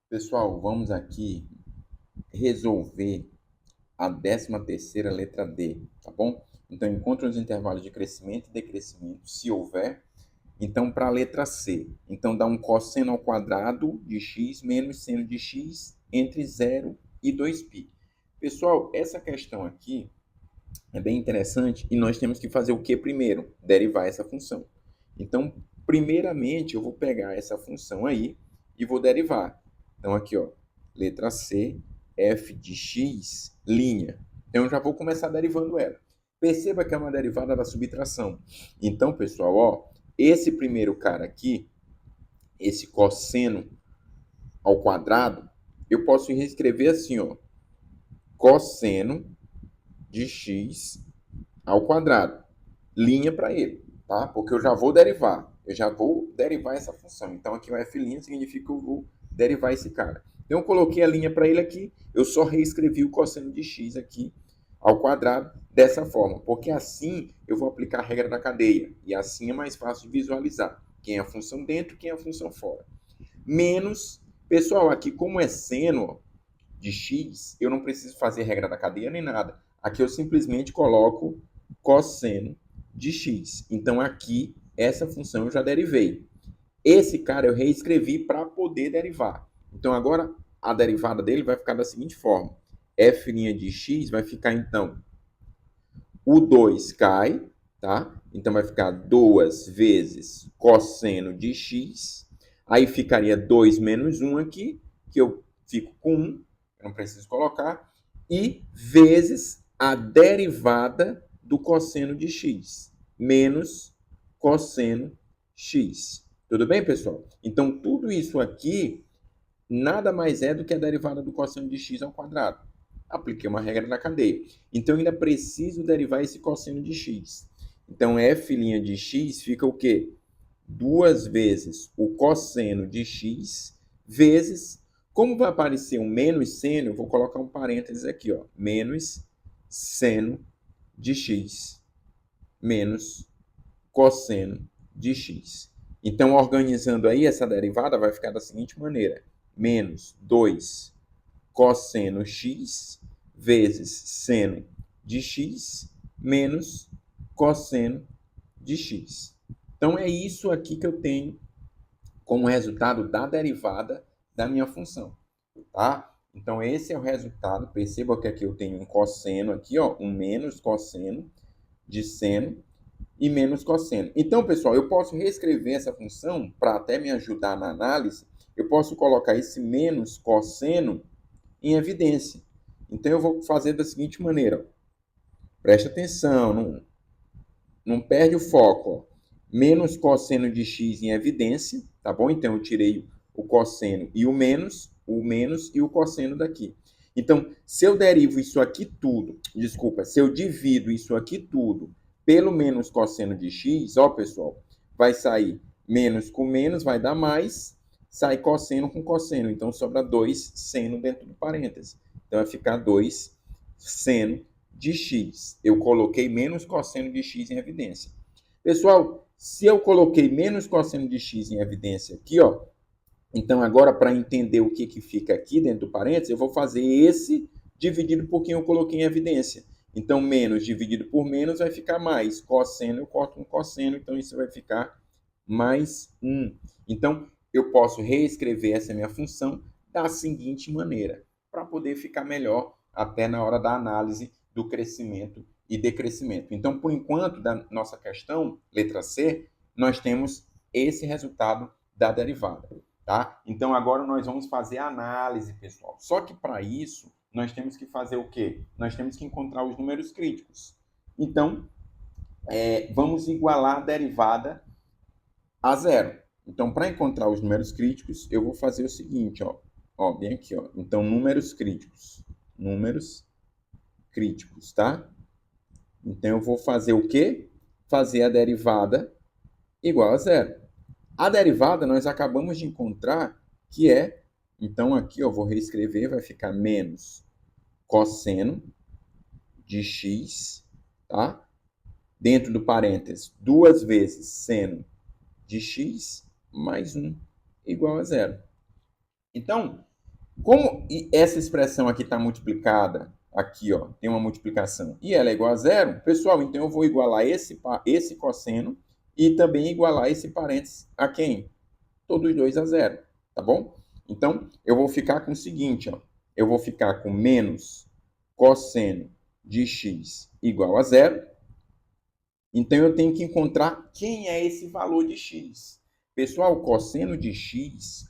Pessoal, vamos aqui resolver a 13ª letra D, tá bom? Então, encontre os intervalos de crescimento e decrescimento, se houver. Então, para a letra C, então dá um cosseno ao quadrado de x menos seno de x entre 0 e 2π. Pessoal, essa questão aqui é bem interessante e nós temos que fazer o que primeiro? Derivar essa função. Então, primeiramente, eu vou pegar essa função aí e vou derivar. Então, aqui, ó, letra C, f de x, linha. Então, eu já vou começar derivando ela. Perceba que é uma derivada da subtração. Então, pessoal, ó, esse primeiro cara aqui, esse cosseno ao quadrado, eu posso reescrever assim, ó, cosseno de x ao quadrado. Linha para ele, tá? Porque eu já vou derivar. Eu já vou derivar essa função. Então, aqui o f' significa que eu vou derivar esse cara. Então, eu coloquei a linha para ele aqui. Eu só reescrevi o cosseno de x aqui ao quadrado dessa forma. Porque assim eu vou aplicar a regra da cadeia. E assim é mais fácil de visualizar. Quem é a função dentro e quem é a função fora. Menos, pessoal, aqui como é seno de x, eu não preciso fazer regra da cadeia nem nada. Aqui eu simplesmente coloco cosseno de x. Então, aqui, essa função eu já derivei. Esse cara eu reescrevi para poder derivar. Então, agora, a derivada dele vai ficar da seguinte forma. F' de x vai ficar, então, o 2 cai, tá? Então, vai ficar 2 vezes cosseno de x. Aí ficaria 2 menos 1 aqui, que eu fico com 1, eu não preciso colocar. E vezes a derivada do cosseno de x, menos cosseno x. Tudo bem, pessoal? Então, tudo isso aqui nada mais é do que a derivada do cosseno de x ao quadrado. Apliquei uma regra da cadeia. Então, eu ainda preciso derivar esse cosseno de x. Então, f' de x fica o quê? 2 vezes o cosseno de x vezes, como vai aparecer um menos seno, eu vou colocar um parênteses aqui, ó, menos seno de x menos cosseno de x. Então, organizando aí essa derivada, vai ficar da seguinte maneira: menos 2 cosseno x vezes seno de x menos cosseno de x. Então, é isso aqui que eu tenho como resultado da derivada da minha função, tá? Então, esse é o resultado. Perceba que aqui eu tenho um cosseno aqui, ó, um menos cosseno de seno e menos cosseno. Então, pessoal, eu posso reescrever essa função para até me ajudar na análise. Eu posso colocar esse menos cosseno em evidência. Então, eu vou fazer da seguinte maneira. Preste atenção, não perde o foco. Ó. Menos cosseno de x em evidência, tá bom? Então, eu tirei o cosseno e o menos e o cosseno daqui. Então, se eu derivo isso aqui tudo, desculpa, se eu divido isso aqui tudo pelo menos cosseno de x, ó, pessoal, vai sair menos com menos, vai dar mais, sai cosseno com cosseno. Então, sobra 2 seno dentro do parêntese. Então, vai ficar 2 seno de x. Eu coloquei menos cosseno de x em evidência. Pessoal, se eu coloquei menos cosseno de x em evidência aqui, ó, então agora para entender o que fica aqui dentro do parênteses, eu vou fazer esse dividido por quem eu coloquei em evidência. Então, menos dividido por menos vai ficar mais. Cosseno, eu corto um cosseno, então isso vai ficar mais 1. Então, eu posso reescrever essa minha função da seguinte maneira, para poder ficar melhor até na hora da análise do crescimento e decrescimento. Então, por enquanto, da nossa questão, letra C, nós temos esse resultado da derivada. Tá? Então, agora nós vamos fazer a análise, pessoal. Só que para isso, nós temos que fazer o quê? Nós temos que encontrar os números críticos. Então, vamos igualar a derivada a zero. Então, para encontrar os números críticos, eu vou fazer o seguinte, ó, bem aqui, ó. Então, números críticos, tá? Então, eu vou fazer o quê? Fazer a derivada igual a zero. A derivada nós acabamos de encontrar que é, então aqui eu vou reescrever, vai ficar menos cosseno de x, tá? Dentro do parênteses, 2 vezes seno de x mais 1 igual a zero. Então, Como essa expressão aqui está multiplicada, aqui ó, tem uma multiplicação, e ela é igual a zero, pessoal, então eu vou igualar esse cosseno e também igualar esse parênteses a quem? Todos dois a zero, tá bom? Então, eu vou ficar com o seguinte, ó, eu vou ficar com menos cosseno de x igual a zero. Então, eu tenho que encontrar quem é esse valor de x. Pessoal, cosseno de x,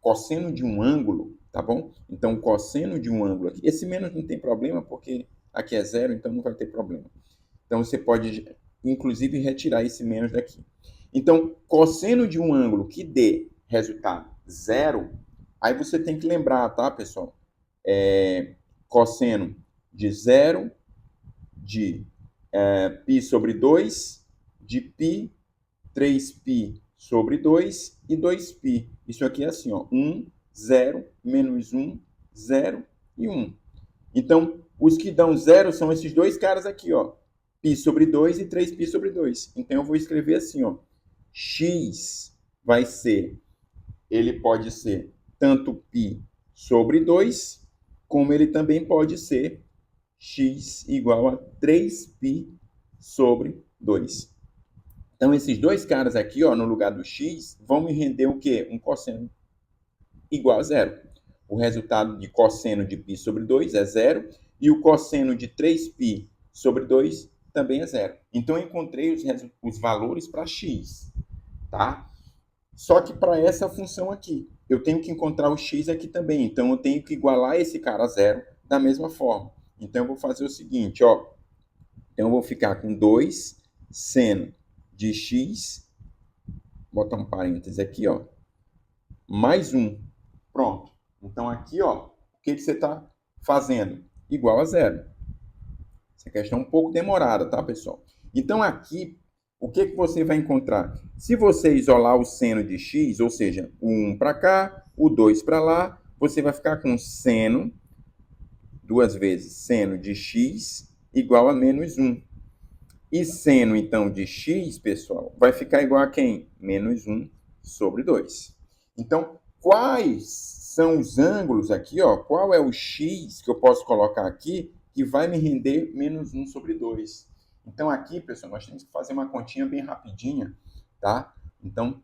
cosseno de um ângulo, tá bom? Então, cosseno de um ângulo aqui, esse menos não tem problema, porque aqui é zero, então não vai ter problema. Então, você pode, inclusive, retirar esse menos daqui. Então, cosseno de um ângulo que dê resultado zero, aí você tem que lembrar, tá, pessoal? Cosseno de zero, de π sobre 2, de π, 3π sobre 2 e 2π. Isso aqui é assim, ó, 1, 0, menos 1, 0 e 1. Então, os que dão zero são esses dois caras aqui, ó, π sobre 2 e 3π sobre 2. Então, eu vou escrever assim, ó, x vai ser, ele pode ser tanto π sobre 2, como ele também pode ser x igual a 3π sobre 2. Então, esses dois caras aqui, ó, no lugar do x, vão me render o quê? Um cosseno igual a zero. O resultado de cosseno de π sobre 2 é zero, e o cosseno de 3π sobre 2 também é zero. Então, eu encontrei os valores para x, tá? Só que para essa função aqui, eu tenho que encontrar o x aqui também. Então, eu tenho que igualar esse cara a zero da mesma forma. Então, eu vou fazer o seguinte, ó. Então, eu vou ficar com 2 seno de x, botar um parêntese aqui, ó, mais 1. Pronto. Então, aqui, ó, o que você está fazendo? Igual a zero. Essa questão é um pouco demorada, tá, pessoal? Então, aqui, o que você vai encontrar? Se você isolar o seno de x, ou seja, o 1 para cá, o 2 para lá, você vai ficar com seno, duas vezes seno de x, igual a menos 1. E seno, então, de x, pessoal, vai ficar igual a quem? Menos 1 sobre 2. Então, quais são os ângulos aqui, ó? Qual é o x que eu posso colocar aqui que vai me render menos 1 sobre 2? Então, aqui, pessoal, nós temos que fazer uma continha bem rapidinha, tá? Então,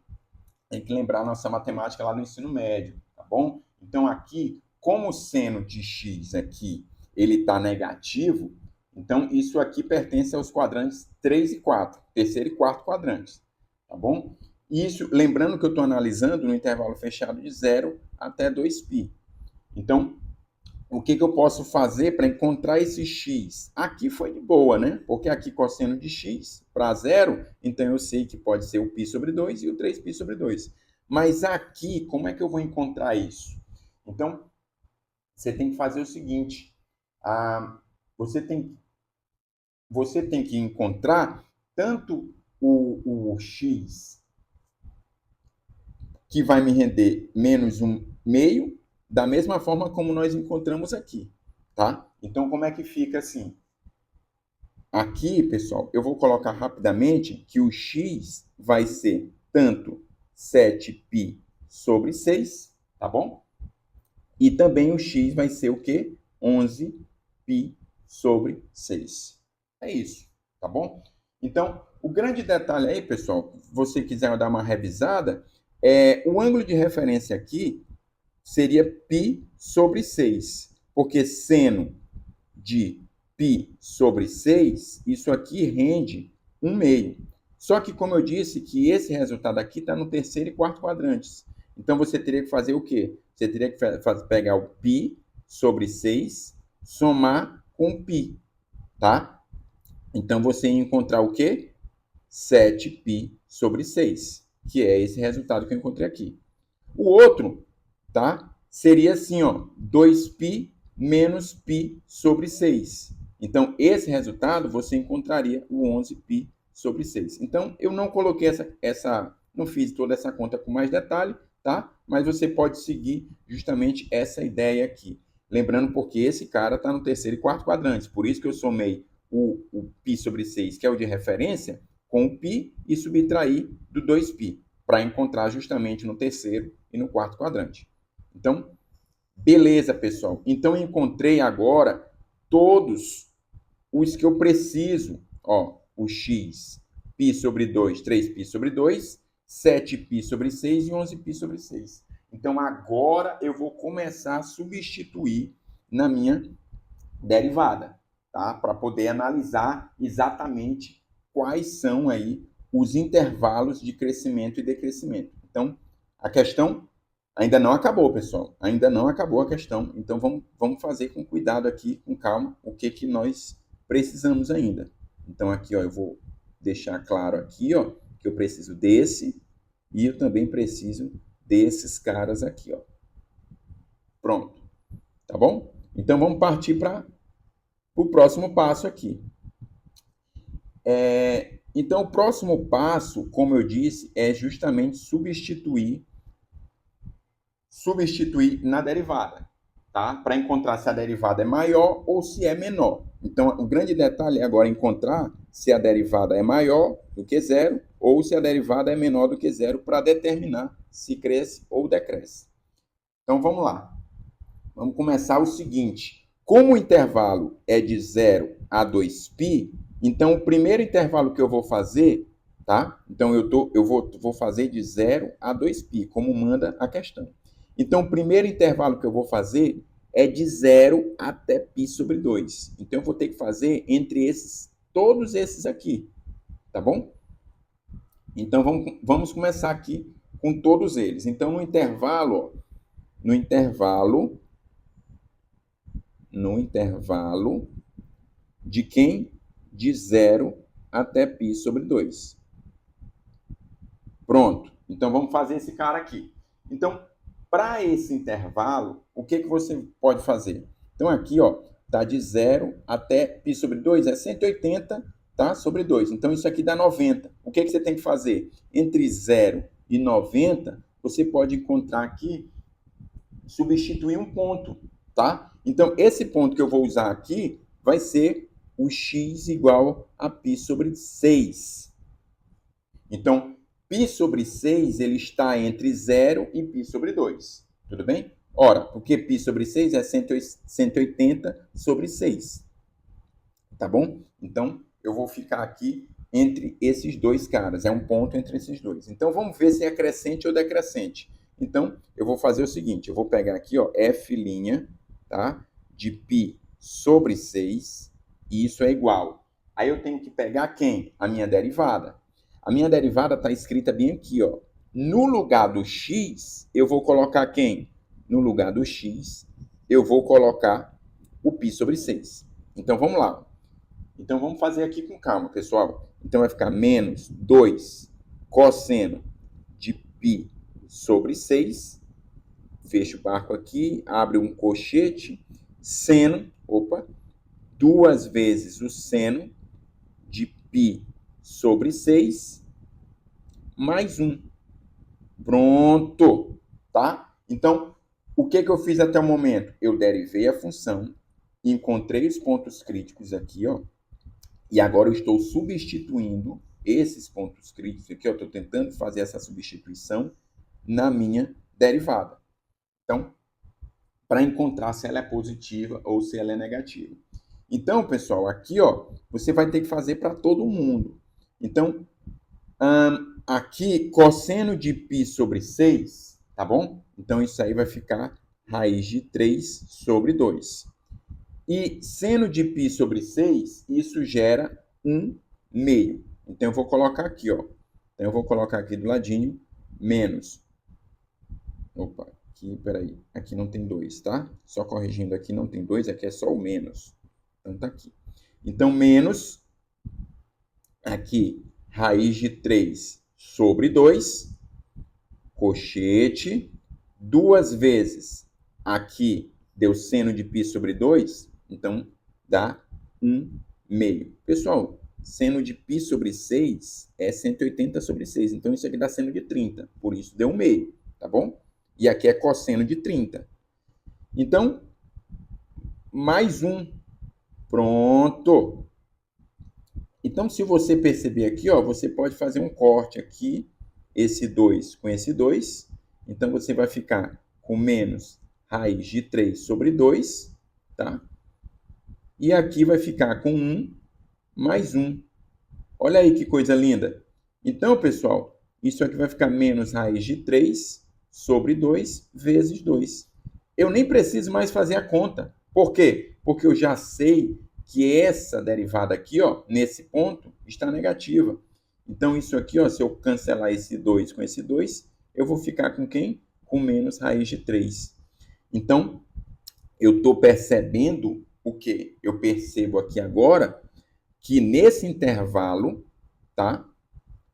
tem que lembrar a nossa matemática lá do ensino médio, tá bom? Então, aqui, como o seno de x aqui, ele está negativo, então isso aqui pertence aos quadrantes 3 e 4, terceiro e quarto quadrantes, tá bom? Isso, lembrando que eu estou analisando no intervalo fechado de 0 até 2π. Então, o que eu posso fazer para encontrar esse x? Aqui foi de boa, né? Porque aqui cosseno de x para zero, então eu sei que pode ser o π sobre 2 e o 3π sobre 2. Mas aqui, como é que eu vou encontrar isso? Então, você tem que fazer o seguinte. Você tem que encontrar tanto o x, que vai me render menos 1/2, da mesma forma como nós encontramos aqui, tá? Então, como é que fica assim? Aqui, pessoal, eu vou colocar rapidamente que o x vai ser tanto 7π sobre 6, tá bom? E também o x vai ser o quê? 11π sobre 6. É isso, tá bom? Então, o grande detalhe aí, pessoal, se você quiser dar uma revisada, o ângulo de referência aqui seria π sobre 6, porque seno de π sobre 6, isso aqui rende 1/2. Só que, como eu disse, que esse resultado aqui está no terceiro e quarto quadrantes. Então, você teria que fazer o quê? Você teria que pegar o π sobre 6, somar com π, tá? Então, você ia encontrar o quê? 7π sobre 6, que é esse resultado que eu encontrei aqui. O outro, tá? Seria assim, ó, 2π menos π sobre 6. Então, esse resultado você encontraria o 11π sobre 6. Então, eu não coloquei não fiz toda essa conta com mais detalhe, tá? Mas você pode seguir justamente essa ideia aqui. Lembrando porque esse cara está no terceiro e quarto quadrantes. Por isso que eu somei o π sobre 6, que é o de referência, com o π e subtrair do 2π, para encontrar justamente no terceiro e no quarto quadrante. Então, Beleza, pessoal. Então, eu encontrei agora todos os que eu preciso. Ó, o x, π sobre 2, 3π sobre 2, 7π sobre 6 e 11π sobre 6. Então, agora eu vou começar a substituir na minha derivada, tá? Para poder analisar exatamente quais são aí os intervalos de crescimento e decrescimento. Então, a questão ainda não acabou, pessoal. Ainda não acabou a questão. Então, vamos fazer com cuidado aqui, com calma, o que nós precisamos ainda. Então, aqui, ó, eu vou deixar claro aqui, ó, que eu preciso desse e eu também preciso desses caras aqui, ó. Pronto. Tá bom? Então, vamos partir para o próximo passo aqui. Então, o próximo passo, como eu disse, é justamente substituir na derivada, tá? Para encontrar se a derivada é maior ou se é menor. Então, o grande detalhe é agora encontrar se a derivada é maior do que zero ou se a derivada é menor do que zero para determinar se cresce ou decresce. Então, vamos lá. Vamos começar o seguinte. Como o intervalo é de 0 a 2π, então o primeiro intervalo que eu vou fazer, tá? Então eu vou fazer de 0 a 2π, como manda a questão. Então o primeiro intervalo que eu vou fazer é de 0 até π sobre 2. Então eu vou ter que fazer entre esses, todos esses aqui, tá bom? Então vamos começar aqui com todos eles. Então no intervalo de quem? De 0 até π sobre 2. Pronto. Então, vamos fazer esse cara aqui. Então, para esse intervalo, o que você pode fazer? Então, aqui, ó, tá de 0 até π sobre 2, é 180, tá? Sobre 2. Então, isso aqui dá 90. O que você tem que fazer? Entre 0 e 90, você pode encontrar aqui, substituir um ponto, tá? Então, esse ponto que eu vou usar aqui vai ser o x igual a π sobre 6. Então, π sobre 6 ele está entre 0 e π sobre 2. Tudo bem? Ora, porque π sobre 6 é 180 sobre 6. Tá bom? Então, eu vou ficar aqui entre esses dois caras. É um ponto entre esses dois. Então, vamos ver se é crescente ou decrescente. Então, eu vou fazer o seguinte. Eu vou pegar aqui, ó, f', tá? De π sobre 6. E isso é igual. Aí eu tenho que pegar quem? A minha derivada. A minha derivada está escrita bem aqui, ó. No lugar do x, eu vou colocar quem? No lugar do x, eu vou colocar o π sobre 6. Então, vamos lá. Então, vamos fazer aqui com calma, pessoal. Então, vai ficar menos 2 cosseno de π sobre 6. Fecha o barco aqui, abre um colchete. Seno, duas vezes o seno de π sobre 6, mais 1. Pronto, tá? Então, o que eu fiz até o momento? Eu derivei a função, encontrei os pontos críticos aqui, ó, e agora eu estou substituindo esses pontos críticos aqui, eu estou tentando fazer essa substituição na minha derivada. Então, para encontrar se ela é positiva ou se ela é negativa. Então, pessoal, aqui, ó, você vai ter que fazer para todo mundo. Então, aqui, cosseno de π sobre 6, tá bom? Então, isso aí vai ficar raiz de 3 sobre 2. E seno de π sobre 6, isso gera 1/2. Então, eu vou colocar aqui, ó. Então, eu vou colocar aqui do ladinho, menos. Aqui, peraí. Aqui não tem 2, tá? Só corrigindo aqui, não tem 2, aqui é só o menos. Então, tá aqui. Então, menos, aqui, raiz de 3 sobre 2, colchete, 2 vezes, aqui, deu seno de π sobre 2, então, dá 1/2. Pessoal, seno de π sobre 6 é 180 sobre 6, então isso aqui dá seno de 30, por isso deu 1/2, tá bom? E aqui é cosseno de 30. Então, mais 1. Pronto. Então, se você perceber aqui, ó, você pode fazer um corte aqui, esse 2 com esse 2. Então, você vai ficar com menos raiz de 3 sobre 2, tá? E aqui vai ficar com 1 mais 1. Olha aí que coisa linda. Então, pessoal, isso aqui vai ficar menos raiz de 3 sobre 2 vezes 2. Eu nem preciso mais fazer a conta. Por quê? Porque eu já sei que essa derivada aqui, ó, nesse ponto, está negativa. Então, isso aqui, ó, se eu cancelar esse 2 com esse 2, eu vou ficar com quem? Com menos raiz de 3. Então, eu estou percebendo o quê? Eu percebo aqui agora que nesse intervalo, tá?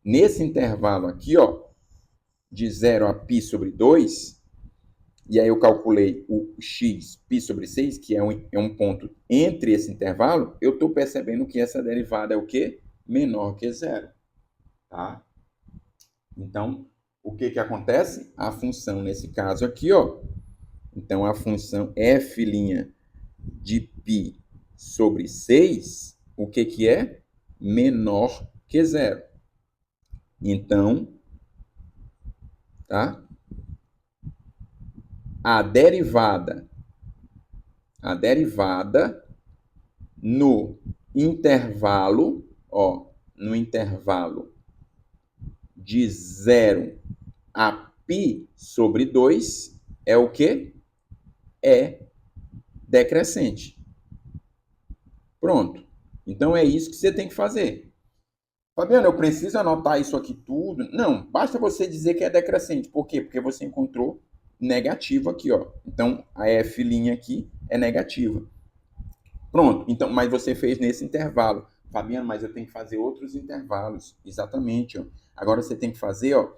Nesse intervalo aqui, ó, de 0 a π sobre 2, e aí eu calculei o x π sobre 6, que é um ponto entre esse intervalo, eu estou percebendo que essa derivada é o quê? Menor que zero. Tá? Então, o que acontece? A função, nesse caso aqui, ó, então a função f' de π sobre 6, o que é? Menor que zero. Então, tá? A derivada no intervalo, ó, no intervalo de 0 a π sobre 2 é o quê? É decrescente. Pronto. Então é isso que você tem que fazer. Fabiano, eu preciso anotar isso aqui tudo? Não, basta você dizer que é decrescente. Por quê? Porque você encontrou negativo aqui, ó. Então a f' aqui é negativa. Pronto, então, mas você fez nesse intervalo. Fabiano, mas eu tenho que fazer outros intervalos. Exatamente, ó. Agora você tem que fazer, ó,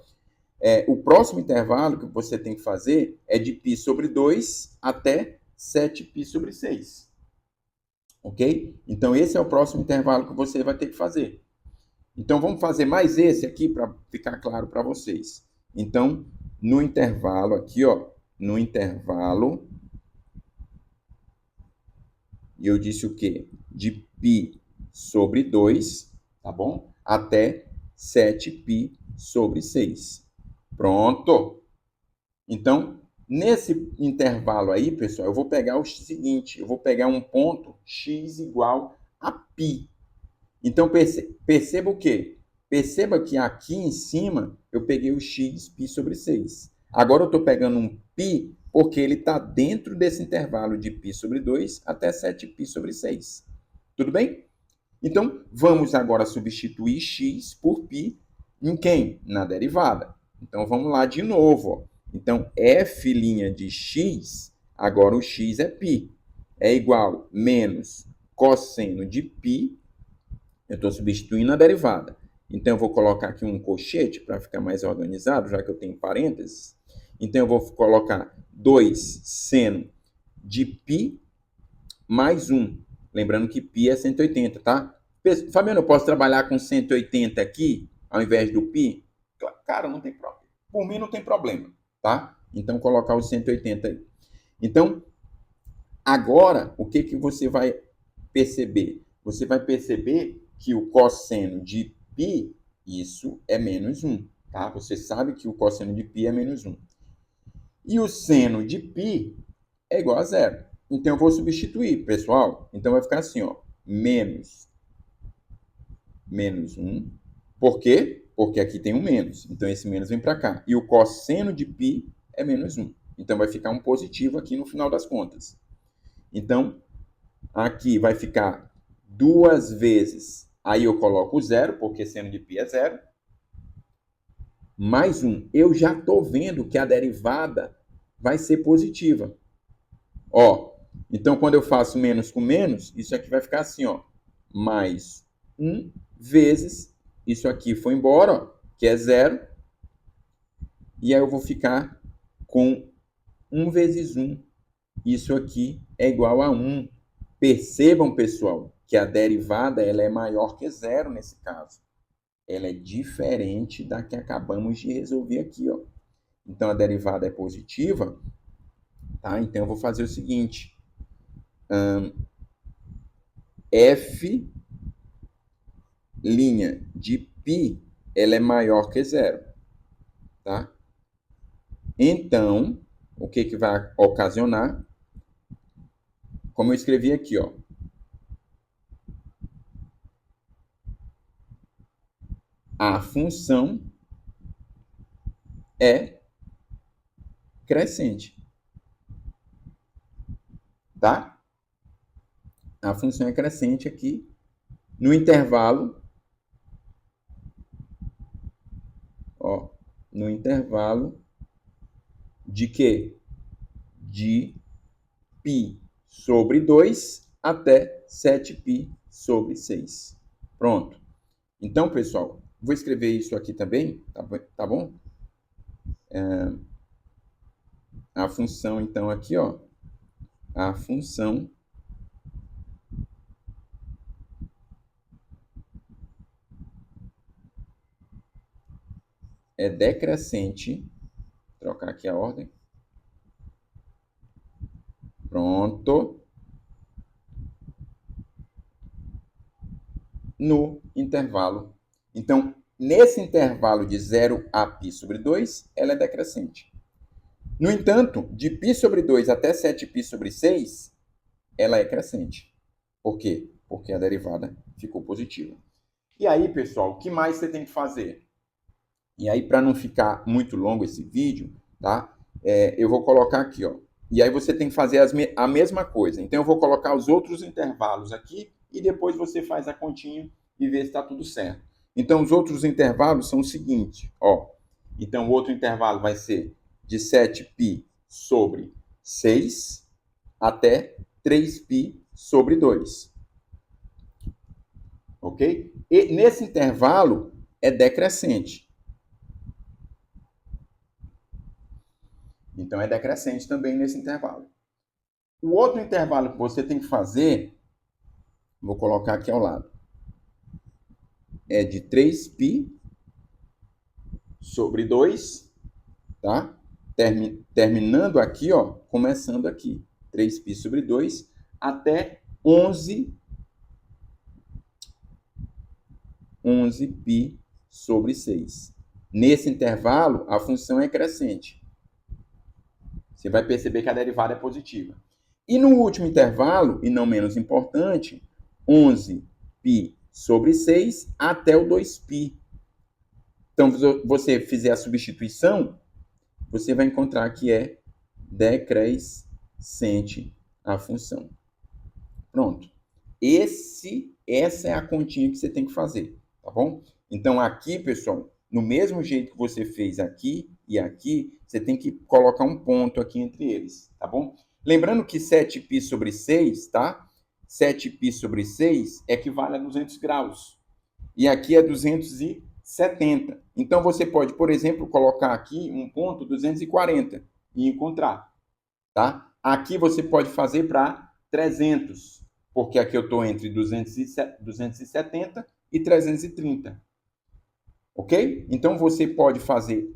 o próximo intervalo que você tem que fazer é de π sobre 2 até 7π sobre 6. Ok? Então, esse é o próximo intervalo que você vai ter que fazer. Então, vamos fazer mais esse aqui para ficar claro para vocês. Então, no intervalo aqui, ó, no intervalo, e eu disse o quê? De π sobre 2, tá bom? Até 7π sobre 6. Pronto! Então, nesse intervalo aí, pessoal, eu vou pegar o seguinte, eu vou pegar um ponto x igual a π. Então, perceba o quê? Perceba que aqui em cima eu peguei o x π sobre 6. Agora eu estou pegando um π porque ele está dentro desse intervalo de π sobre 2 até 7π sobre 6. Tudo bem? Então, vamos agora substituir x por π em quem? Na derivada. Então, vamos lá de novo. Ó. Então, f' de x, agora o x é π, é igual menos cosseno de π, eu estou substituindo a derivada. Então, eu vou colocar aqui um colchete para ficar mais organizado, já que eu tenho parênteses. Então, eu vou colocar 2 seno de π mais 1. Lembrando que π é 180, tá? Fabiano, eu posso trabalhar com 180 aqui, ao invés do π? Cara, não tem problema. Por mim, não tem problema, tá? Então, colocar o 180 aí. Então, agora, o que você vai perceber? Você vai perceber que o cosseno de π, isso é menos 1, tá? Você sabe que o cosseno de π é menos 1. E o seno de π é igual a zero. Então, eu vou substituir, pessoal. Então, vai ficar assim, ó, menos 1. Por quê? Porque aqui tem um menos. Então, esse menos vem para cá. E o cosseno de π é menos 1. Então, vai ficar um positivo aqui no final das contas. Então, aqui vai ficar 2 vezes. Aí eu coloco zero, porque seno de π é zero. Mais 1. Eu já estou vendo que a derivada vai ser positiva. Ó, então, quando eu faço menos com menos, isso aqui vai ficar assim, ó. Mais 1 vezes, isso aqui foi embora, ó, que é zero. E aí eu vou ficar com 1 vezes 1. Isso aqui é igual a 1. Percebam, pessoal, que a derivada ela é maior que zero nesse caso. Ela é diferente da que acabamos de resolver aqui, ó. Então, a derivada é positiva, tá? Então, eu vou fazer o seguinte. F' de π, ela é maior que zero, tá? Então, o que que vai ocasionar? Como eu escrevi aqui, ó. A função é crescente, tá? A função é crescente aqui no intervalo, ó, no intervalo de quê? De π sobre 2 até 7π sobre 6. Pronto. Então, pessoal, vou escrever isso aqui também, tá bom? A função, então, aqui, ó. A função é decrescente. Vou trocar aqui a ordem. Pronto. No intervalo. Então, nesse intervalo de 0 a π sobre 2, ela é decrescente. No entanto, de π sobre 2 até 7π sobre 6, ela é crescente. Por quê? Porque a derivada ficou positiva. E aí, pessoal, o que mais você tem que fazer? E aí, para não ficar muito longo esse vídeo, tá? Eu vou colocar aqui, ó. E aí você tem que fazer a mesma coisa. Então, eu vou colocar os outros intervalos aqui e depois você faz a continha e vê se está tudo certo. Então, os outros intervalos são o seguinte, ó. Então, o outro intervalo vai ser de 7π sobre 6 até 3π sobre 2. Ok? E nesse intervalo é decrescente. Então, é decrescente também nesse intervalo. O outro intervalo que você tem que fazer, vou colocar aqui ao lado, é de 3π sobre 2, tá? Terminando aqui, ó, começando aqui. 3π sobre 2 até 11π sobre 6. Nesse intervalo, a função é crescente. Você vai perceber que a derivada é positiva. E no último intervalo, e não menos importante, 11π sobre 6 até o 2π. Então, se você fizer a substituição, você vai encontrar que é decrescente a função. Pronto. Essa é a continha que você tem que fazer, tá bom? Então, aqui, pessoal, no mesmo jeito que você fez aqui e aqui, você tem que colocar um ponto aqui entre eles, tá bom? Lembrando que 7π sobre 6, tá? 7π sobre 6 equivale a 200 graus. E aqui é 270. Então, você pode, por exemplo, colocar aqui um ponto 240 e encontrar, tá? Aqui você pode fazer para 300, porque aqui eu estou entre 270 e 330. Ok? Então, você pode fazer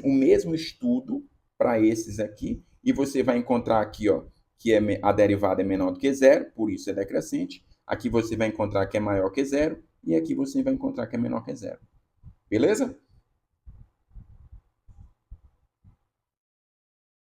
o mesmo estudo para esses aqui, e você vai encontrar aqui, ó, que a derivada é menor do que zero, por isso é decrescente. Aqui você vai encontrar que é maior que zero, e aqui você vai encontrar que é menor que zero. Beleza?